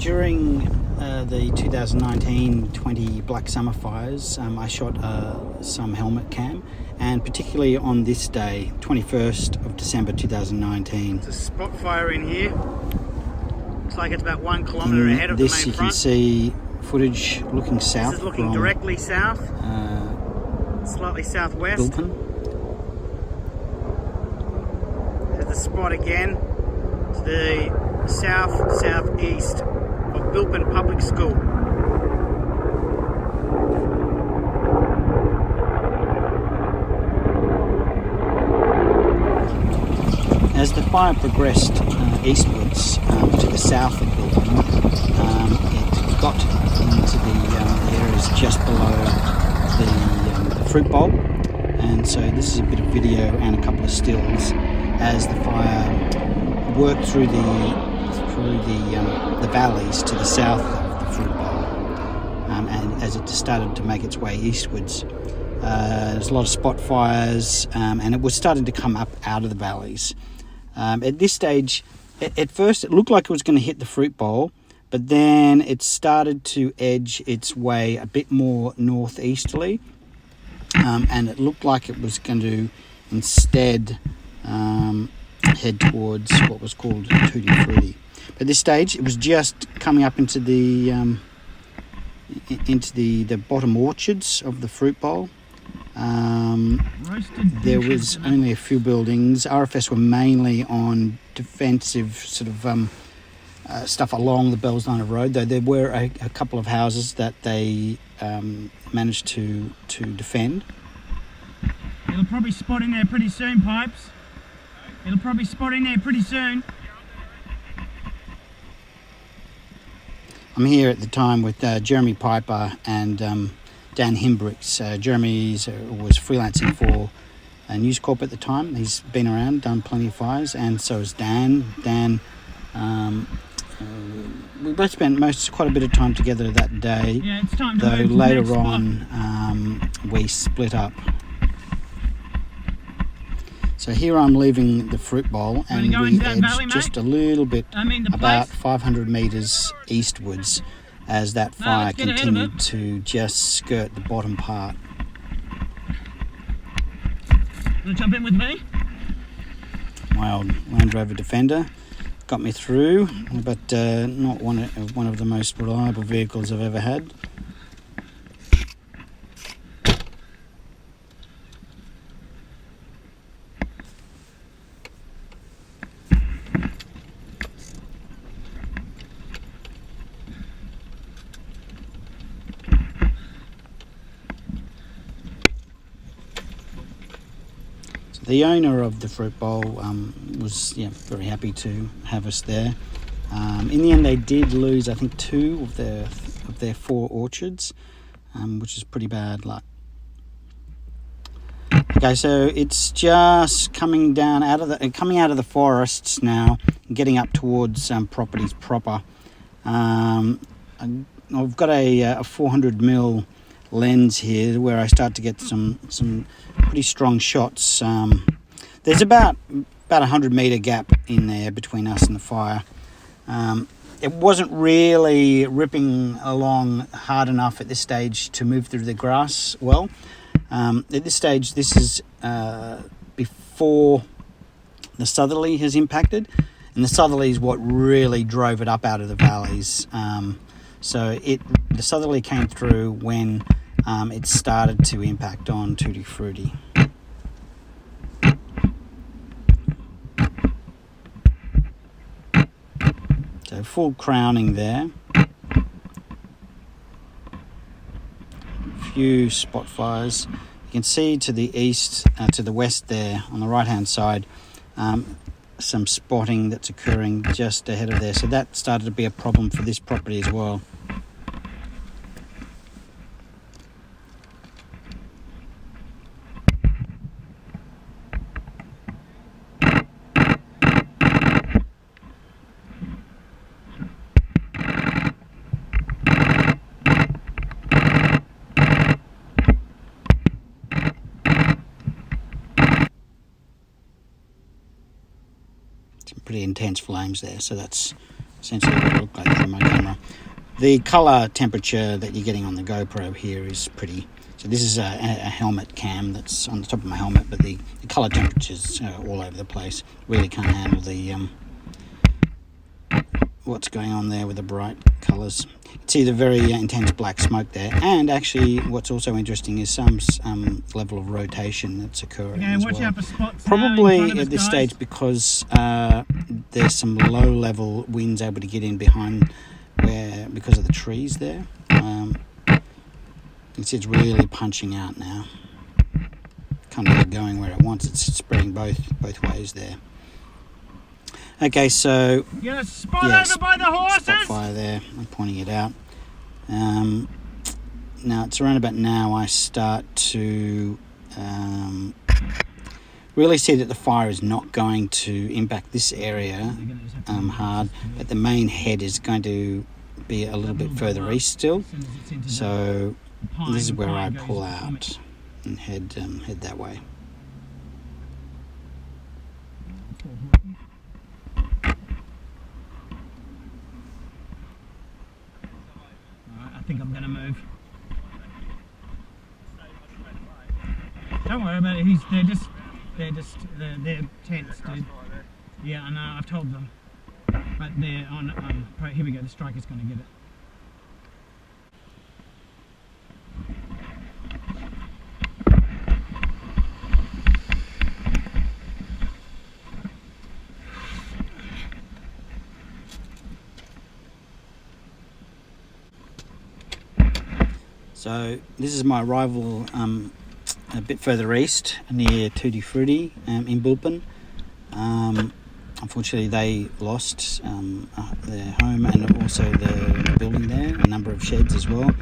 During the 2019-20 Black Summer fires, I shot some helmet cam, and particularly on this day, 21st of December 2019. It's a spot fire in here. Looks like it's about 1 kilometre ahead of the main front. This you can see footage looking south. This is looking directly south, slightly southwest. Bilpin. There's the spot again. It's the southeast of Bilpin Public School. As the fire progressed eastwards to the south of Bilpin, it got into the areas just below the fruit bowl, and so this is a bit of video and a couple of stills as the fire worked through the valleys to the south of the fruit bowl, and as it started to make its way eastwards. There's a lot of spot fires, and it was starting to come up out of the valleys. At this stage, at first it looked like it was going to hit the fruit bowl, but then it started to edge its way a bit more northeasterly, and it looked like it was going to instead head towards what was called Tutti Frutti. But at this stage, it was just coming up into the bottom orchards of the fruit bowl. There was only a few buildings. RFS were mainly on defensive sort of stuff along the Bellsdiner Road, though there were a couple of houses that they managed to defend. It'll probably spot in there pretty soon, Pipes. It'll probably spot in there pretty soon. I'm here at the time with Jeremy Piper and Dan Himbricks. Jeremy was freelancing for News Corp at the time. He's been around, done plenty of fires, and so is Dan. Dan, we both spent quite a bit of time together that day. Yeah, it's time to though move to later the next on we split up. So here I'm leaving the fruit bowl, and we edged just a little bit, about 500 metres eastwards, as that fire continued to just skirt the bottom part. Want to jump in with me? My old Land Rover Defender got me through, but not one of the most reliable vehicles I've ever had. The owner of the fruit bowl was very happy to have us there. In the end, they did lose, I think, 2 of their 4 orchards, which is pretty bad luck. Okay, so it's just coming out of the forests now, getting up towards properties proper. I've got a 400mm lens here where I start to get some pretty strong shots. There's about 100-metre gap in there between us and the fire. It wasn't really ripping along hard enough at this stage to move through the grass well. At this stage, this is before the southerly has impacted, and the southerly is what really drove it up out of the valleys. So the southerly came through when it started to impact on Tutti Frutti. So full crowning there. A few spot fires. You can see to the east, to the west there on the right hand side, some spotting that's occurring just ahead of there. So that started to be a problem for this property as well. Pretty intense flames there, so that's essentially what it looked like through my camera. The colour temperature that you're getting on the GoPro here is pretty... So this is a helmet cam that's on the top of my helmet, but the colour temperature's all over the place. Really can't handle the what's going on there with the bright colours. You can see the very intense black smoke there, and actually what's also interesting is some level of rotation that's occurring as well. Out for spots Probably at this stage because there's some low level winds able to get in behind because of the trees there. You can see it's really punching out now, kind of going where it wants. It's spreading both ways there. Okay, so you got a spot over by the horses. Spot fire there. I'm pointing it out. Now it's around about now I start to really see that the fire is not going to impact this area hard, but the main head is going to be a little bit further east still. So this is where I pull out and head that way. I think I'm going to move. Don't worry about it. They're tents, dude. Yeah, I know. I've told them. But they're on. Here we go. The striker's going to get it. So this is my arrival a bit further east near Tutti Frutti in Bilpin. Unfortunately they lost their home and also the building there, a number of sheds as well.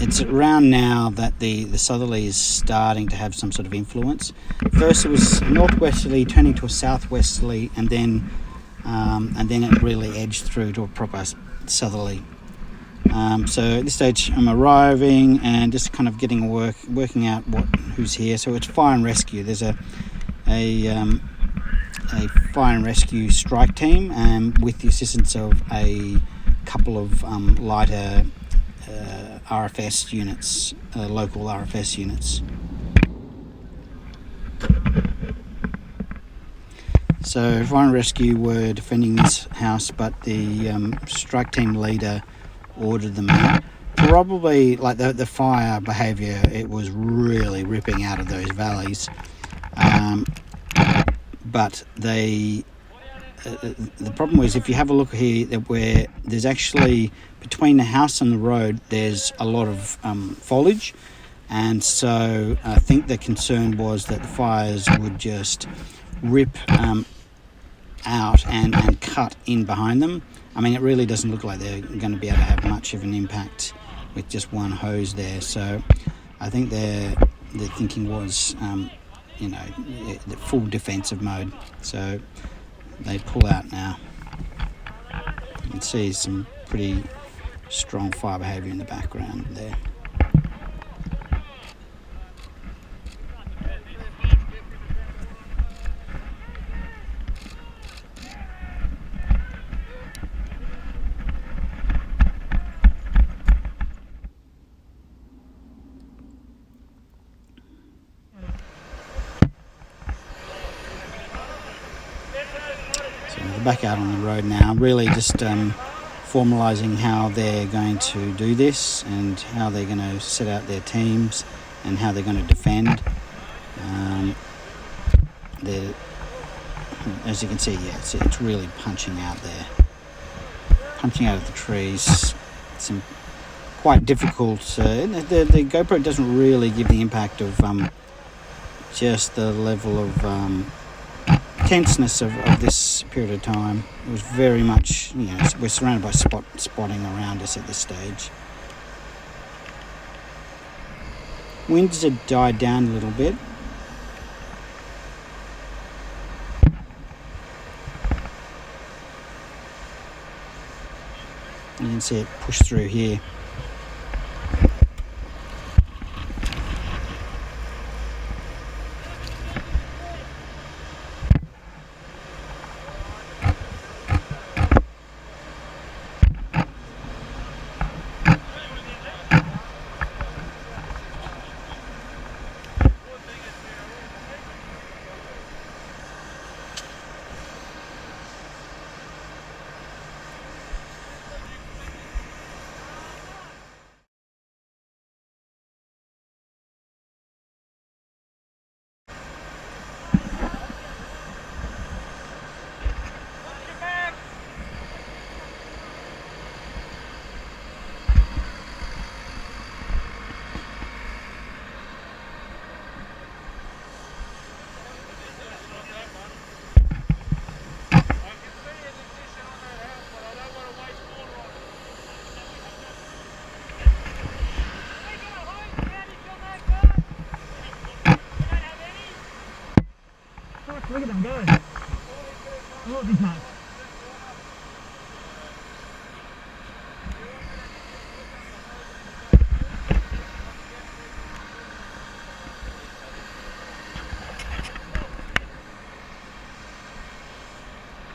It's around now that the southerly is starting to have some sort of influence. First it was northwesterly turning to a southwesterly, and then it really edged through to a proper southerly. So at this stage I'm arriving and just kind of getting working out who's here. So it's fire and rescue. There's a fire and rescue strike team with the assistance of a couple of lighter RFS units, local RFS units. So fire and rescue were defending this house, but the strike team leader ordered them out. Probably like the fire behaviour, it was really ripping out of those valleys, but the problem was, if you have a look here, where there's actually between the house and the road there's a lot of foliage, and so I think the concern was that the fires would just rip out and cut in behind them. I mean, it really doesn't look like they're going to be able to have much of an impact with just one hose there. So I think their thinking was, the full defensive mode. So they pull out now. You can see some pretty strong fire behaviour in the background there. Back out on the road now, really just formalising how they're going to do this and how they're going to set out their teams and how they're going to defend. As you can see, yeah, it's really punching out there, punching out of the trees. Some quite difficult. The GoPro doesn't really give the impact of just the level of tenseness of this period of time. It was very much, we're surrounded by spotting around us at this stage. Winds had died down a little bit. You can see it push through here. Got these marks.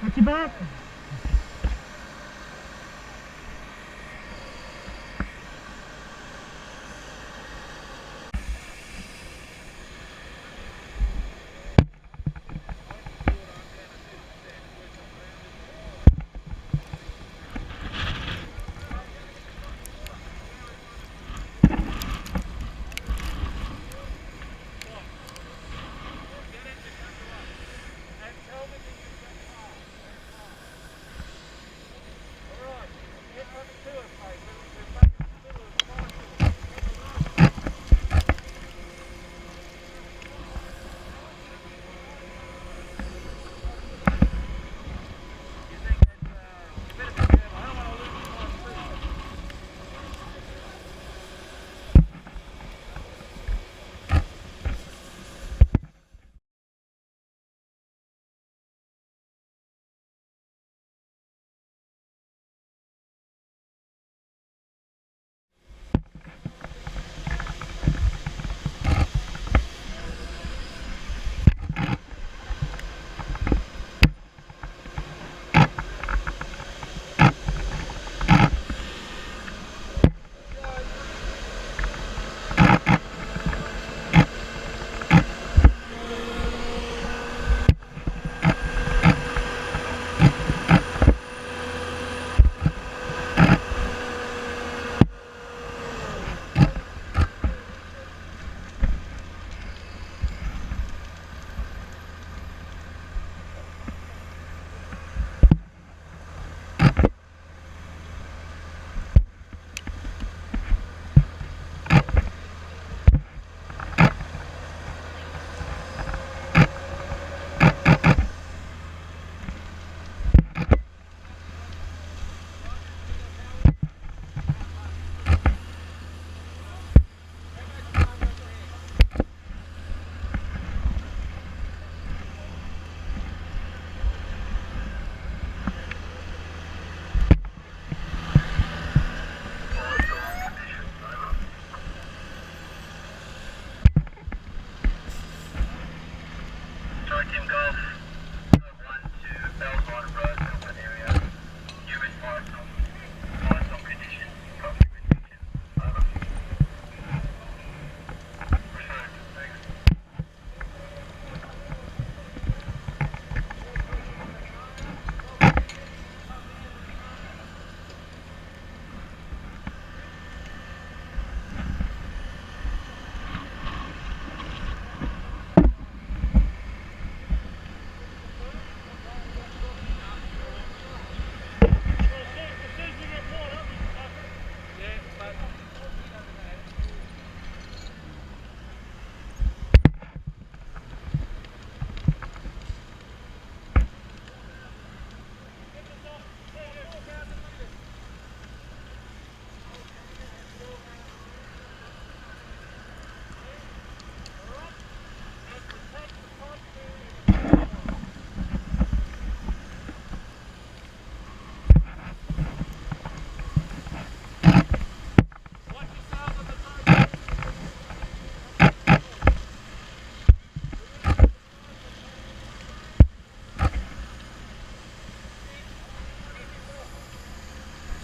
Watch your back.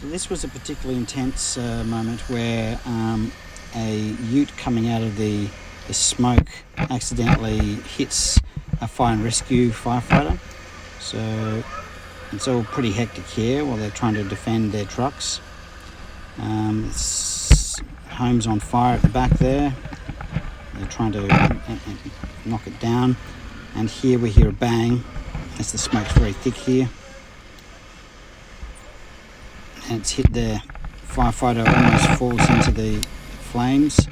This was a particularly intense moment where a ute coming out of the smoke accidentally hits a fire and rescue firefighter. So it's all pretty hectic here while they're trying to defend their trucks. Home's on fire at the back there. They're trying to knock it down. And here we hear a bang as the smoke's very thick here. And it's hit the firefighter, almost falls into the flames.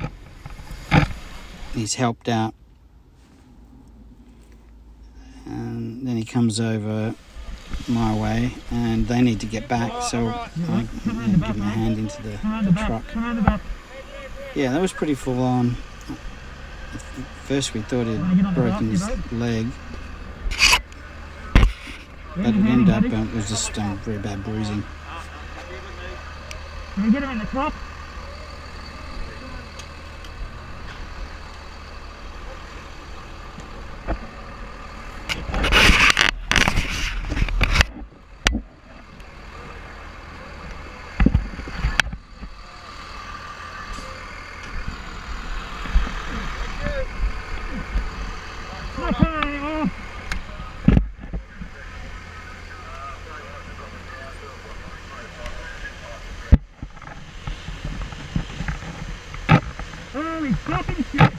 He's helped out. And then he comes over my way and they need to get back, so I give him a hand into the truck. Yeah, that was pretty full on. At first we thought he'd broken his leg. but it ended up it was just very bad bruising. Can we get him in the top? Holy fucking shit!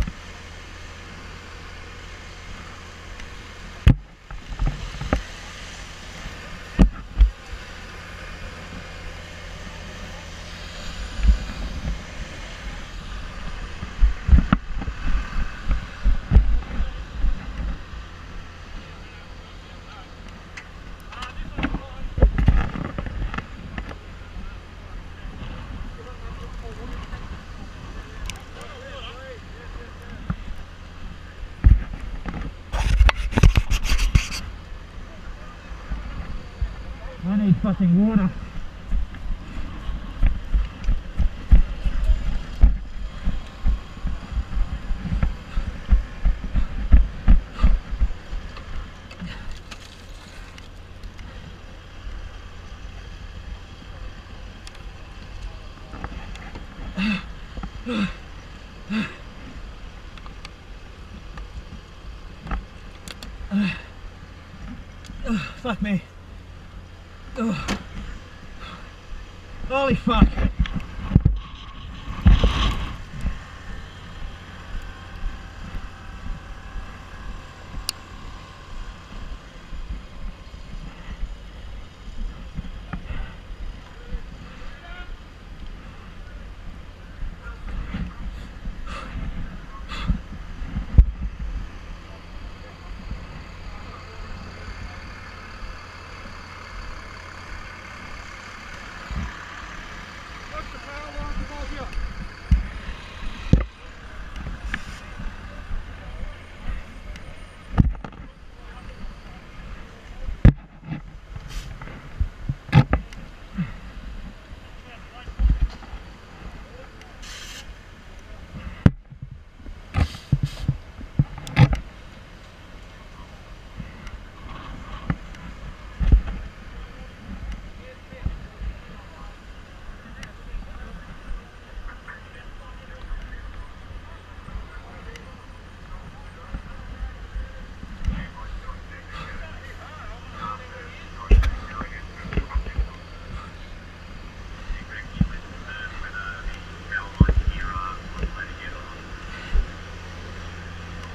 I need fucking water. Fuck me. Ugh. Holy fuck.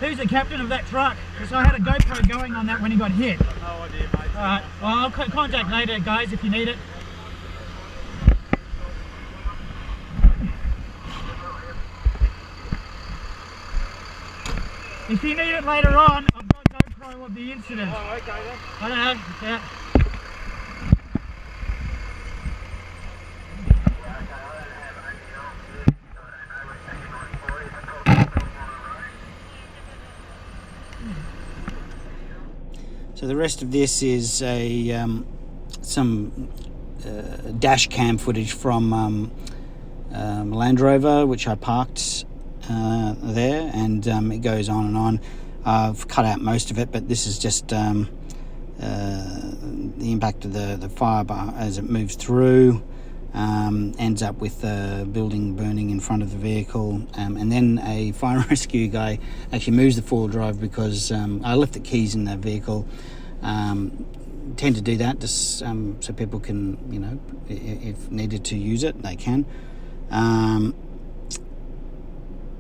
Who's the captain of that truck? Because I had a GoPro going on that when he got hit. No idea, mate. Alright, well I'll contact later guys if you need it. If you need it later on, I've got GoPro of the incident. Oh, okay then. I don't know, yeah. So the rest of this is a some dash cam footage from Land Rover, which I parked there, and it goes on and on. I've cut out most of it, but this is just the impact of the fire bar as it moves through. Ends up with the building burning in front of the vehicle, and then a fire and rescue guy actually moves the four-wheel drive because I left the keys in the vehicle. Tend to do that just so people can, you know, if needed to use it, they can.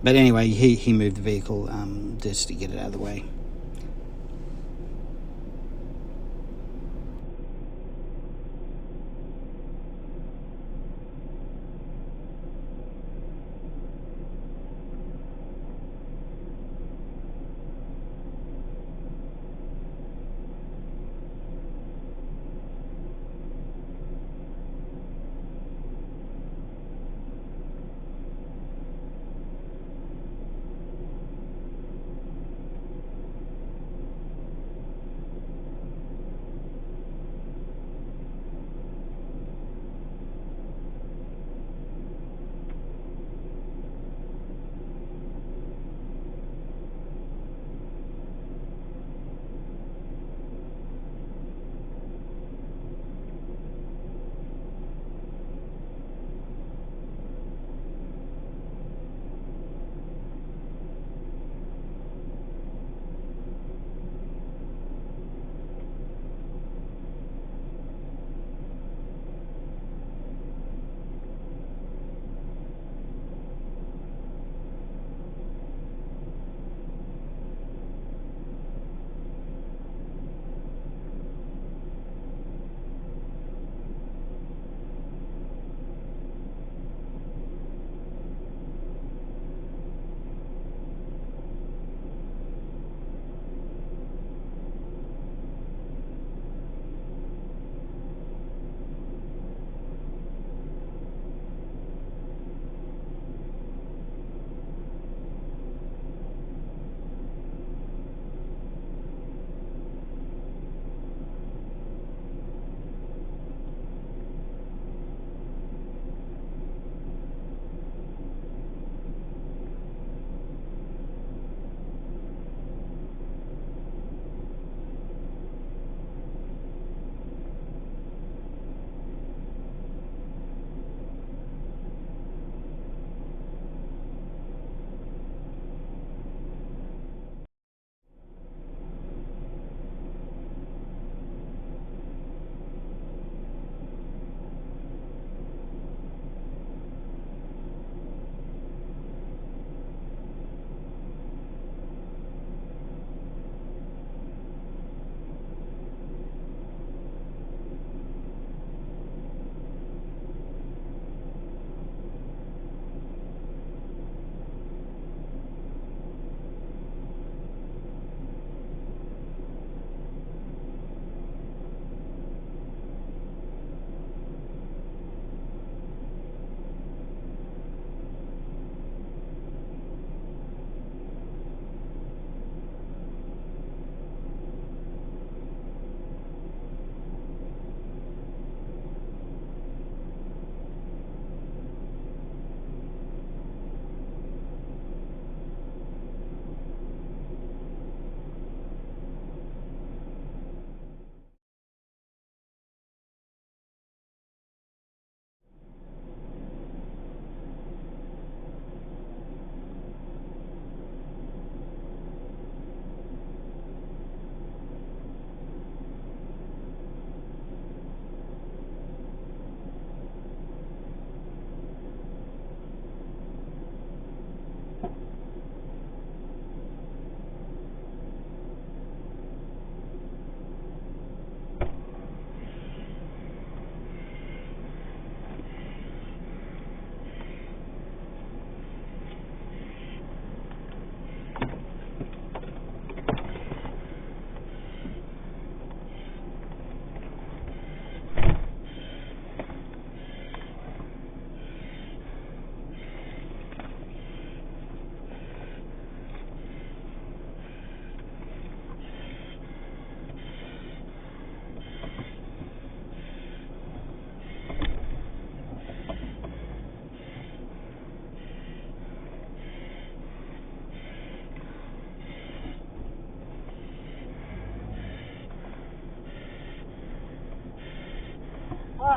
But anyway, he moved the vehicle just to get it out of the way.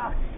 fuck.